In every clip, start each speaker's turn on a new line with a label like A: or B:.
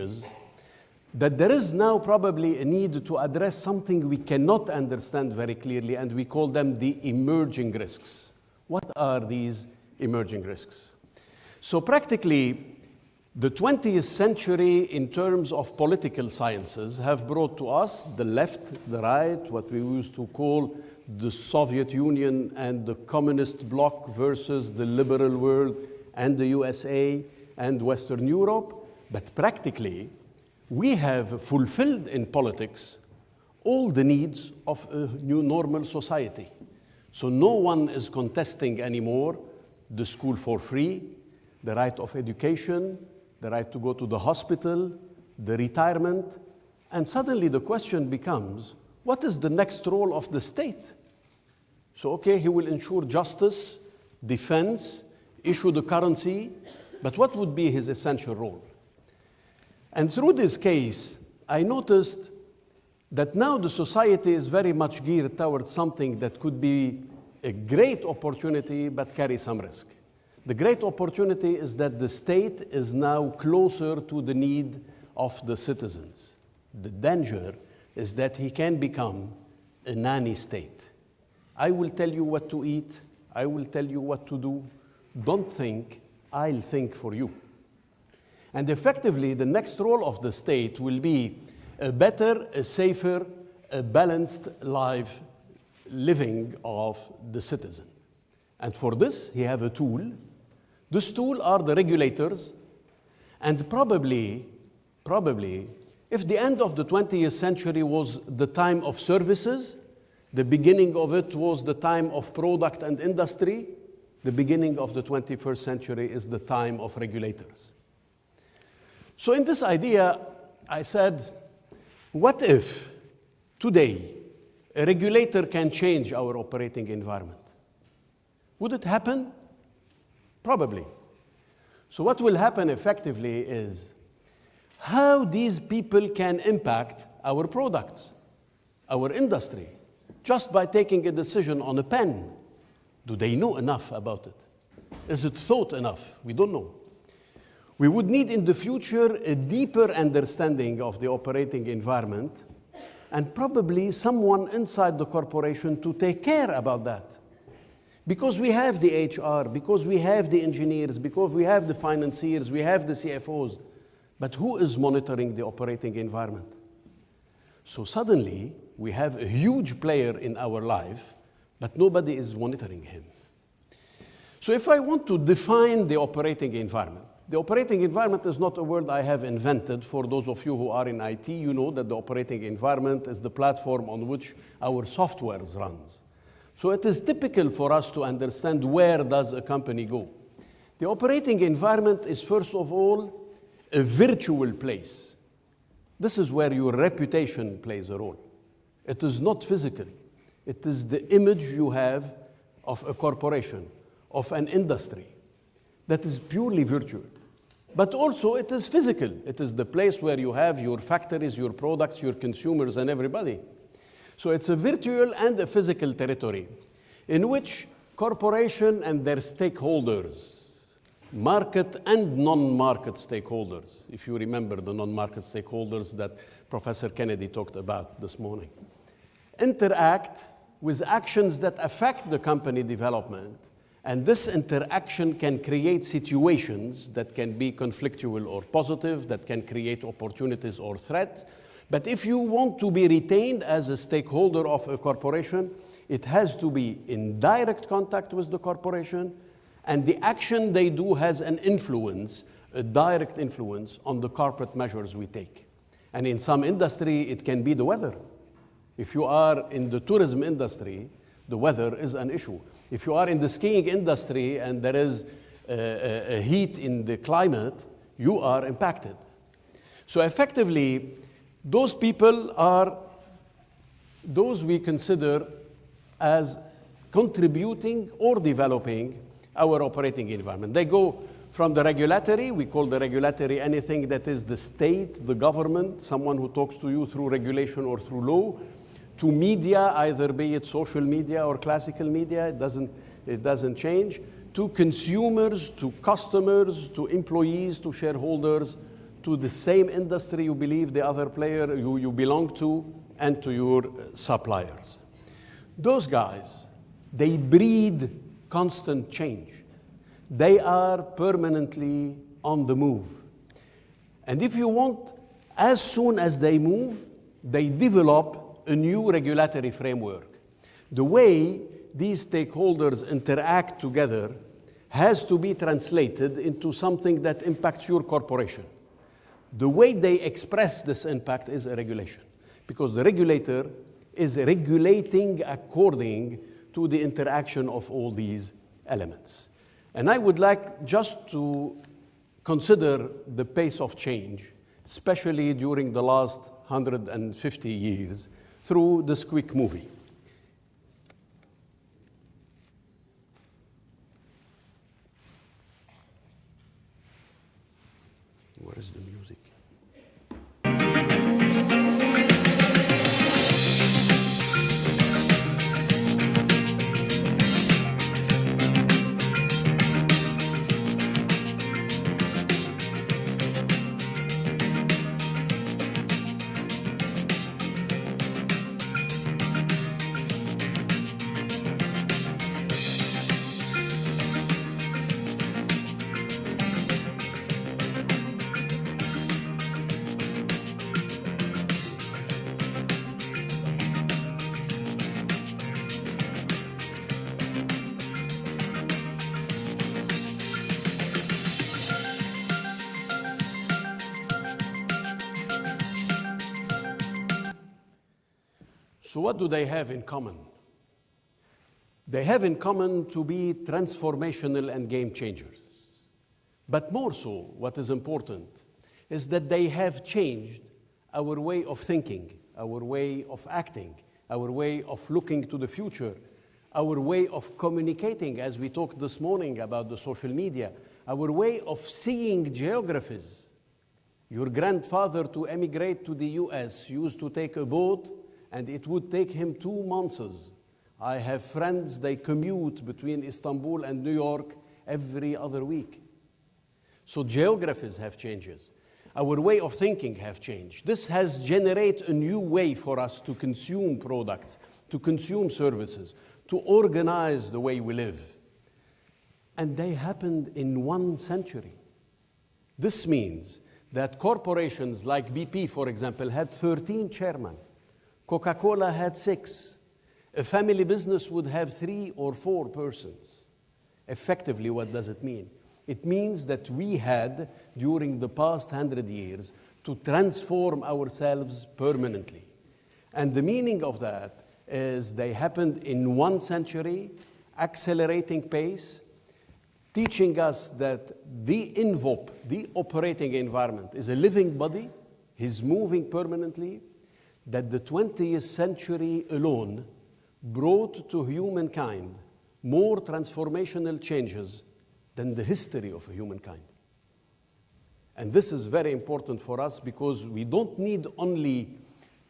A: changes, that there is now probably a need to address something we cannot understand very clearly, and we call them the emerging risks. What are these emerging risks? So practically, the 20th century in terms of political sciences have brought to us the left, the right, what we used to call the Soviet Union and the communist bloc versus the liberal world and the USA and Western Europe. But practically, we have fulfilled in politics all the needs of a new normal society. So no one is contesting anymore the school for free, the right of education, the right to go to the hospital, the retirement. And suddenly the question becomes, what is the next role of the state? So, okay, he will ensure justice, defense, issue the currency, but what would be his essential role? And through this case, I noticed that now the society is very much geared towards something that could be a great opportunity but carry some risk. The great opportunity is that the state is now closer to the need of the citizens. The danger is that he can become a nanny state. I will tell you what to eat. I will tell you what to do. Don't think, I'll think for you. And effectively, the next role of the state will be a better, a safer, a balanced life living of the citizen. And for this, he have a tool. This tool are the regulators, and probably, if the end of the 20th century was the time of services, the beginning of it was the time of product and industry, the beginning of the 21st century is the time of regulators. So in this idea, I said, what if today a regulator can change our operating environment? Would it happen? Probably. So what will happen effectively is how these people can impact our products, our industry, just by taking a decision on a pen. Do they know enough about it? Is it thought enough? We don't know. We would need in the future a deeper understanding of the operating environment and probably someone inside the corporation to take care about that. Because we have the HR, because we have the engineers, because we have the financiers, we have the CFOs. But who is monitoring the operating environment? So suddenly, we have a huge player in our life, but nobody is monitoring him. So if I want to define the operating environment, the operating environment is not a word I have invented. For those of you who are in IT, you know that the operating environment is the platform on which our software runs. So it is typical for us to understand where does a company go. The operating environment is, first of all, a virtual place. This is where your reputation plays a role. It is not physical. It is the image you have of a corporation, of an industry. That is purely virtual. But also it is physical. It is the place where you have your factories, your products, your consumers, and everybody. So it's a virtual and a physical territory in which corporation and their stakeholders, market and non-market stakeholders, if you remember the non-market stakeholders that Professor Kennedy talked about this morning, interact with actions that affect the company development. And this interaction can create situations that can be conflictual or positive, that can create opportunities or threats. But if you want to be retained as a stakeholder of a corporation, it has to be in direct contact with the corporation, and the action they do has an influence, a direct influence on the corporate measures we take. And in some industry, it can be the weather. If you are in the tourism industry, the weather is an issue. If you are in the skiing industry and there is a heat in the climate, you are impacted. So effectively, those people are those we consider as contributing or developing our operating environment. They go from the regulatory, we call the regulatory anything that is the state, the government, someone who talks to you through regulation or through law, to media, either be it social media or classical media, it doesn't change, to consumers, to customers, to employees, to shareholders, to the same industry you believe the other player you belong to, and to your suppliers. Those guys, they breed constant change. They are permanently on the move. And if you want, as soon as they move, they develop a new regulatory framework. The way these stakeholders interact together has to be translated into something that impacts your corporation. The way they express this impact is a regulation, because the regulator is regulating according to the interaction of all these elements. And I would like just to consider the pace of change, especially during the last 150 years, through this quick movie. Where is the music? So what do they have in common? They have in common to be transformational and game changers. But more so, what is important is that they have changed our way of thinking, our way of acting, our way of looking to the future, our way of communicating, as we talked this morning about the social media, our way of seeing geographies. Your grandfather, to emigrate to the US, used to take a boat, and it would take him 2 months. I have friends, they commute between Istanbul and New York every other week. So geographies have changed. Our way of thinking have changed. This has generated a new way for us to consume products, to consume services, to organize the way we live. And they happened in 1 century. This means that corporations like BP, for example, had 13 chairmen. Coca-Cola had 6. A family business would have 3 or 4 persons. Effectively, what does it mean? It means that we had, during the past 100 years, to transform ourselves permanently. And the meaning of that is they happened in 1 century, accelerating pace, teaching us that the envelope, the operating environment, is a living body, is moving permanently, that the 20th century alone brought to humankind more transformational changes than the history of humankind. And this is very important for us because we don't need only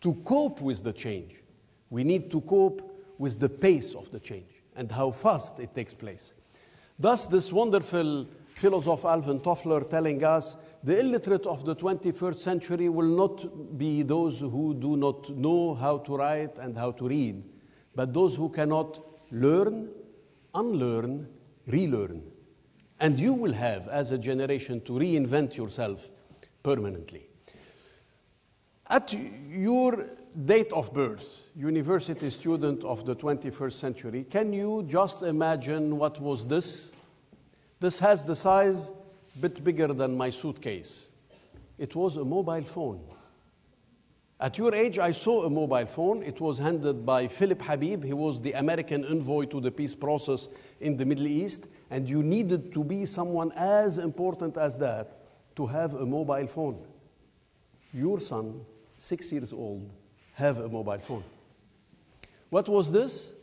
A: to cope with the change. We need to cope with the pace of the change and how fast it takes place. Thus, this wonderful philosopher Alvin Toffler telling us the illiterate of the 21st century will not be those who do not know how to write and how to read, but those who cannot learn, unlearn, relearn. And you will have, as a generation, to reinvent yourself permanently. At your date of birth, university student of the 21st century, can you just imagine what was this? This has the size a bit bigger than my suitcase. It was a mobile phone. At your age, I saw a mobile phone. It was handed by Philip Habib. He was the American envoy to the peace process in the Middle East, and you needed to be someone as important as that to have a mobile phone. Your son, 6 years old, have a mobile phone. What was this?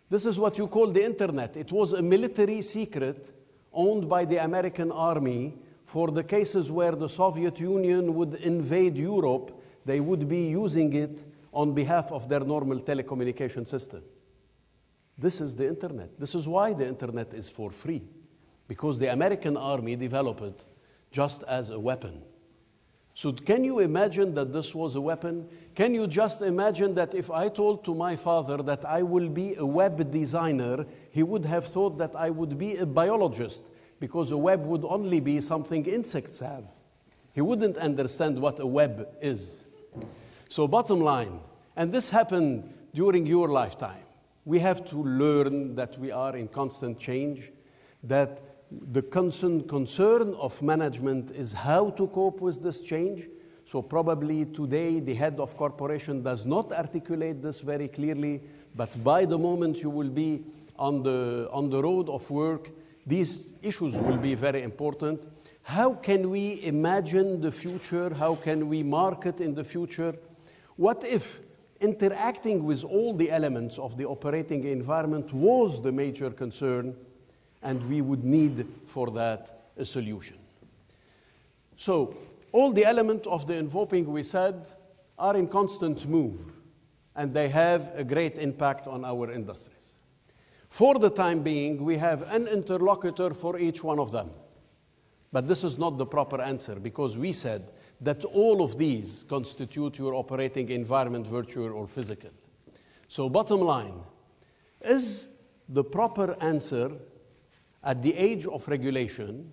A: This is what you call the internet. It was a military secret owned by the American army for the cases where the Soviet Union would invade Europe. They would be using it on behalf of their normal telecommunication system. This is the internet. This is why the internet is for free, because the American army developed it just as a weapon. So can you imagine that this was a weapon? Can you just imagine that if I told to my father that I will be a web designer, he would have thought that I would be a biologist, because a web would only be something insects have. He wouldn't understand what a web is. So bottom line, and this happened during your lifetime, we have to learn that we are in constant change, that the concern of management is how to cope with this change. So probably today the head of corporation does not articulate this very clearly, but by the moment you will be on the road of work, these issues will be very important. How can we imagine the future? How can we market in the future? What if interacting with all the elements of the operating environment was the major concern, and we would need for that a solution? So all the elements of the enveloping, we said, are in constant move, and they have a great impact on our industries. For the time being, we have an interlocutor for each one of them. But this is not the proper answer, because we said that all of these constitute your operating environment, virtual or physical. So bottom line, is the proper answer at the age of regulation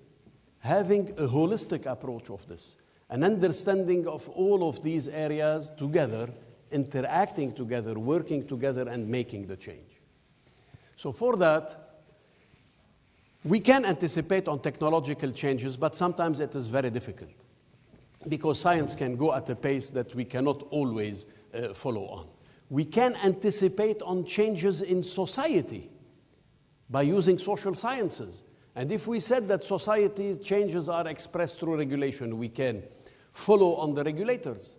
A: having a holistic approach of this, an understanding of all of these areas together, interacting together, working together, and making the change? So for that, we can anticipate on technological changes, but sometimes it is very difficult, because science can go at a pace that we cannot always follow on. We can anticipate on changes in society by using social sciences. And if we said that society changes are expressed through regulation, we can follow on the regulators.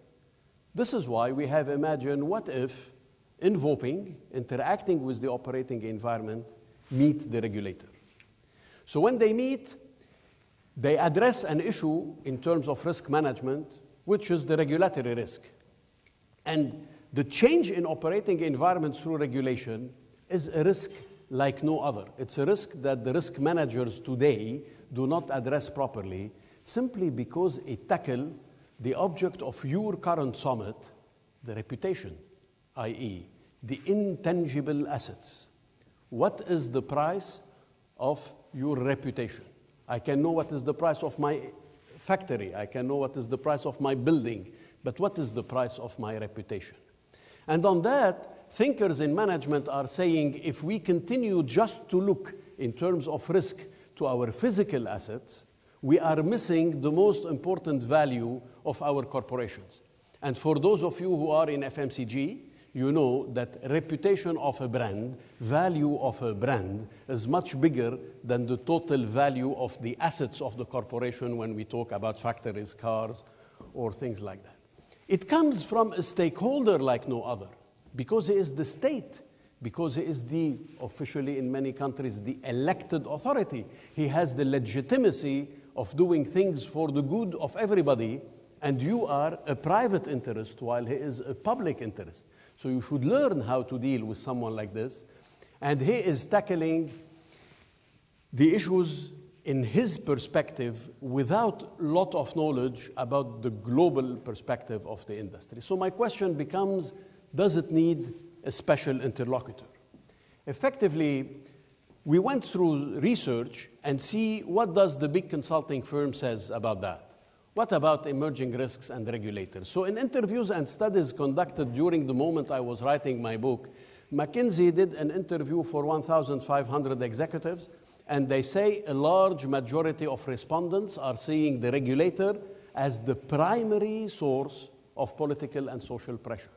A: This is why we have imagined, what if invoking, interacting with the operating environment, meet the regulator? So when they meet, they address an issue in terms of risk management, which is the regulatory risk. And the change in operating environments through regulation is a risk like no other. It's a risk that the risk managers today do not address properly, simply because it tackles the object of your current summit, the reputation, i.e., the intangible assets. What is the price of your reputation? I can know what is the price of my factory. I can know what is the price of my building. But what is the price of my reputation? And on that, thinkers in management are saying, if we continue just to look in terms of risk to our physical assets, we are missing the most important value of our corporations. And for those of you who are in FMCG, you know that reputation of a brand, value of a brand, is much bigger than the total value of the assets of the corporation when we talk about factories, cars, or things like that. It comes from a stakeholder like no other, because he is the state, because he is the, officially in many countries, the elected authority. He has the legitimacy of doing things for the good of everybody, and you are a private interest while he is a public interest. So you should learn how to deal with someone like this. And he is tackling the issues in his perspective without a lot of knowledge about the global perspective of the industry. So my question becomes, does it need a special interlocutor? Effectively, we went through research and see what does the big consulting firm says about that. What about emerging risks and regulators? So in interviews and studies conducted during the moment I was writing my book, McKinsey did an interview for 1,500 executives, and they say a large majority of respondents are seeing the regulator as the primary source of political and social pressure.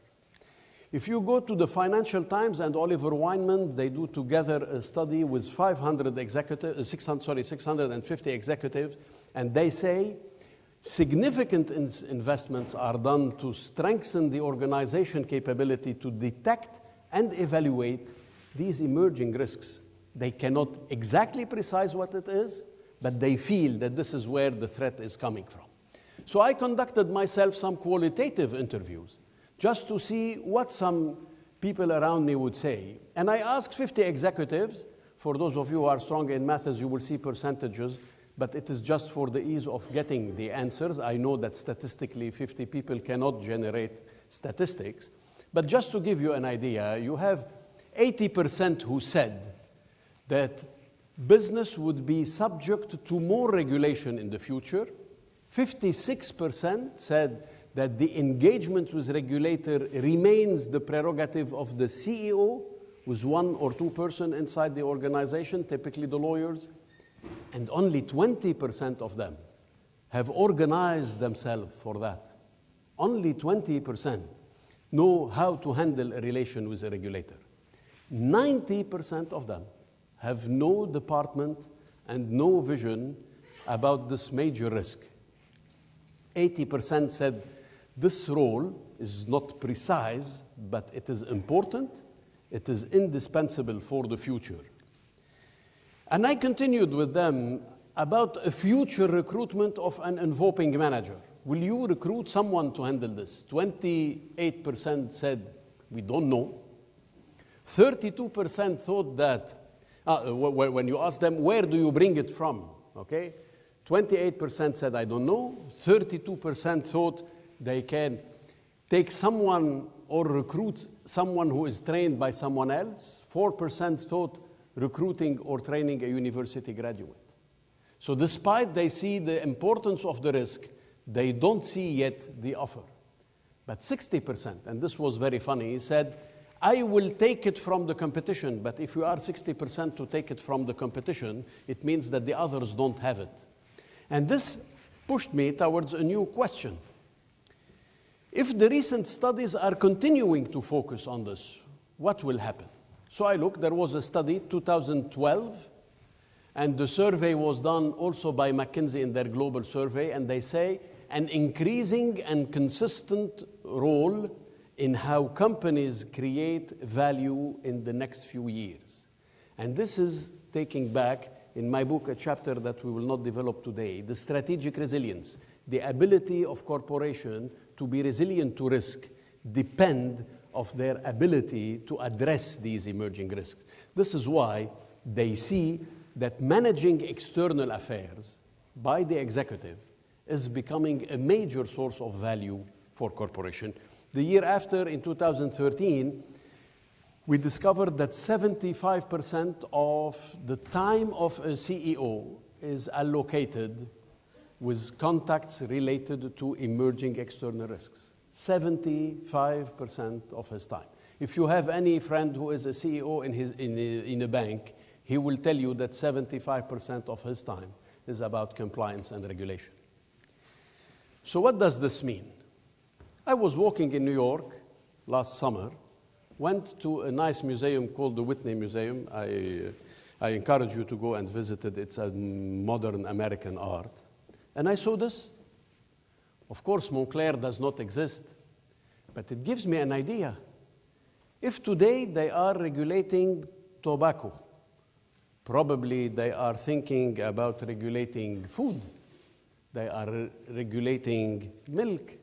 A: If you go to the Financial Times and Oliver Wyman, they do together a study with 650 executives, and they say significant investments are done to strengthen the organization capability to detect and evaluate these emerging risks. They cannot exactly precise what it is, but they feel that this is where the threat is coming from. So I conducted myself some qualitative interviews just to see what some people around me would say. And I asked 50 executives. For those of you who are strong in math, as you will see percentages, but it is just for the ease of getting the answers. I know that statistically 50 people cannot generate statistics, but just to give you an idea, you have 80% who said that business would be subject to more regulation in the future. 56% said that the engagement with regulator remains the prerogative of the CEO, with 1 or 2 persons inside the organization, typically the lawyers. And only 20% of them have organized themselves for that. Only 20% know how to handle a relation with a regulator. 90% of them have no department and no vision about this major risk. 80% said this role is not precise, but it is important, it is indispensable for the future. And I continued with them about a future recruitment of an enveloping manager. Will you recruit someone to handle this? 28% said, we don't know. 32% thought that, when you ask them, where do you bring it from? Okay? 28% said, I don't know. 32% thought they can take someone or recruit someone who is trained by someone else. 4% thought recruiting or training a university graduate. So despite they see the importance of the risk, they don't see yet the offer. But 60%, and this was very funny, said, I will take it from the competition, but if you are 60% to take it from the competition, it means that the others don't have it. And this pushed me towards a new question. If the recent studies are continuing to focus on this, what will happen? So I looked, there was a study, 2012, and the survey was done also by McKinsey in their global survey, and they say an increasing and consistent role in how companies create value in the next few years. And this is taking back, in my book, a chapter that we will not develop today, the strategic resilience, the ability of corporations to be resilient to risk depend of their ability to address these emerging risks. This is why they see that managing external affairs by the executive is becoming a major source of value for corporations. The year after, in 2013, we discovered that 75% of the time of a CEO is allocated with contacts related to emerging external risks. 75% of his time. If you have any friend who is a CEO in a bank, he will tell you that 75% of his time is about compliance and regulation. So what does this mean? I was walking in New York last summer, went to a nice museum called the Whitney Museum. I encourage you to go and visit it. It's a modern American art. And I saw this. Of course, Montclair does not exist, but it gives me an idea. If today they are regulating tobacco, probably they are thinking about regulating food. They are regulating milk.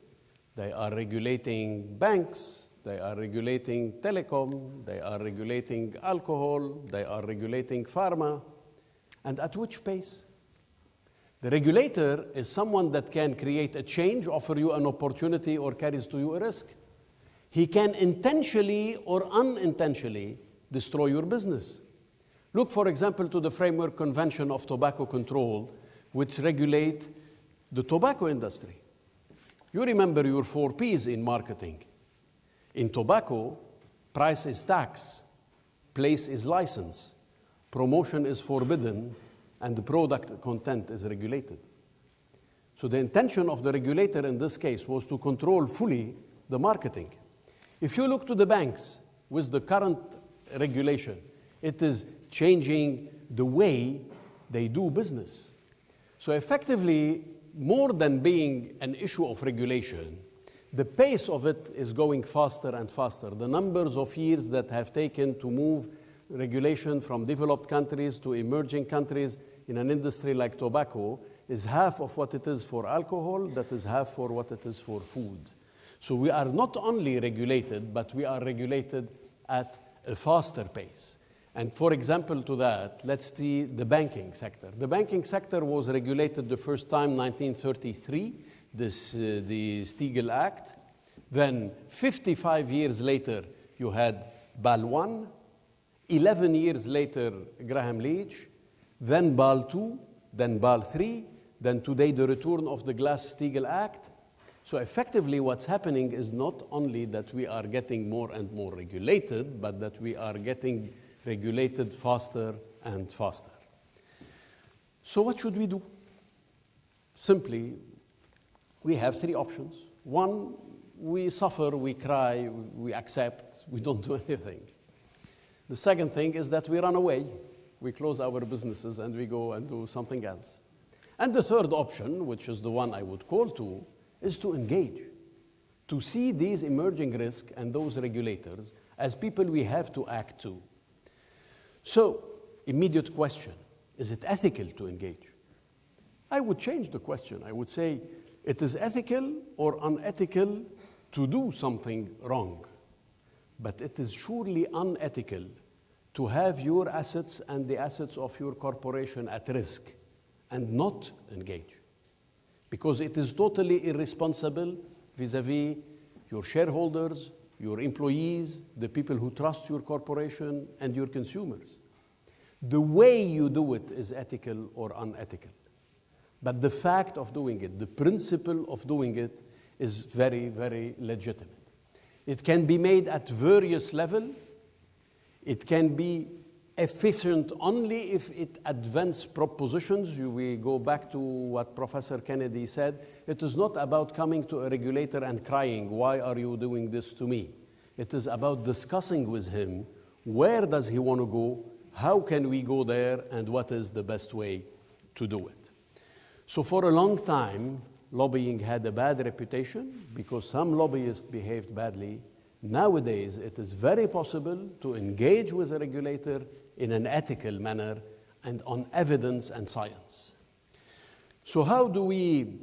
A: They are regulating banks. They are regulating telecom. They are regulating alcohol. They are regulating pharma. And at which pace? The regulator is someone that can create a change, offer you an opportunity, or carries to you a risk. He can intentionally or unintentionally destroy your business. Look, for example, to the Framework Convention of Tobacco Control, which regulate the tobacco industry. You remember your 4 Ps in marketing. In tobacco, price is tax, place is license, promotion is forbidden, and the product content is regulated. So the intention of the regulator in this case was to control fully the marketing. If you look to the banks with the current regulation, it is changing the way they do business. So effectively, more than being an issue of regulation, the pace of it is going faster and faster. The numbers of years that have taken to move regulation from developed countries to emerging countries in an industry like tobacco is half of what it is for alcohol, that is half for what it is for food. So we are not only regulated, but we are regulated at a faster pace. And for example to that, let's see the banking sector. The banking sector was regulated the first time in 1933, the Stiegel Act. Then 55 years later, you had BAL 1. 11 years later, Graham Leach. Then BAL 2, then BAL 3, then today the return of the Glass-Steagall Act. So effectively what's happening is not only that we are getting more and more regulated, but that we are getting regulated faster and faster. So what should we do? Simply, we have three options. One, we suffer, we cry, we accept, we don't do anything. The second thing is that we run away. We close our businesses and we go and do something else. And the third option, which is the one I would call to, is to engage, to see these emerging risks and those regulators as people we have to act to. So, immediate question, is it ethical to engage? I would change the question. I would say, it is ethical or unethical to do something wrong, but it is surely unethical to have your assets and the assets of your corporation at risk and not engage. Because it is totally irresponsible vis-a-vis your shareholders, your employees, the people who trust your corporation, and your consumers. The way you do it is ethical or unethical. But the fact of doing it, the principle of doing it, is very, very legitimate. It can be made at various levels. It can be efficient only if it advances propositions. We go back to what Professor Kennedy said. It is not about coming to a regulator and crying, why are you doing this to me? It is about discussing with him, where does he want to go, how can we go there, and what is the best way to do it. So for a long time, lobbying had a bad reputation because some lobbyists behaved badly. Nowadays, it is very possible to engage with a regulator in an ethical manner and on evidence and science. So how do we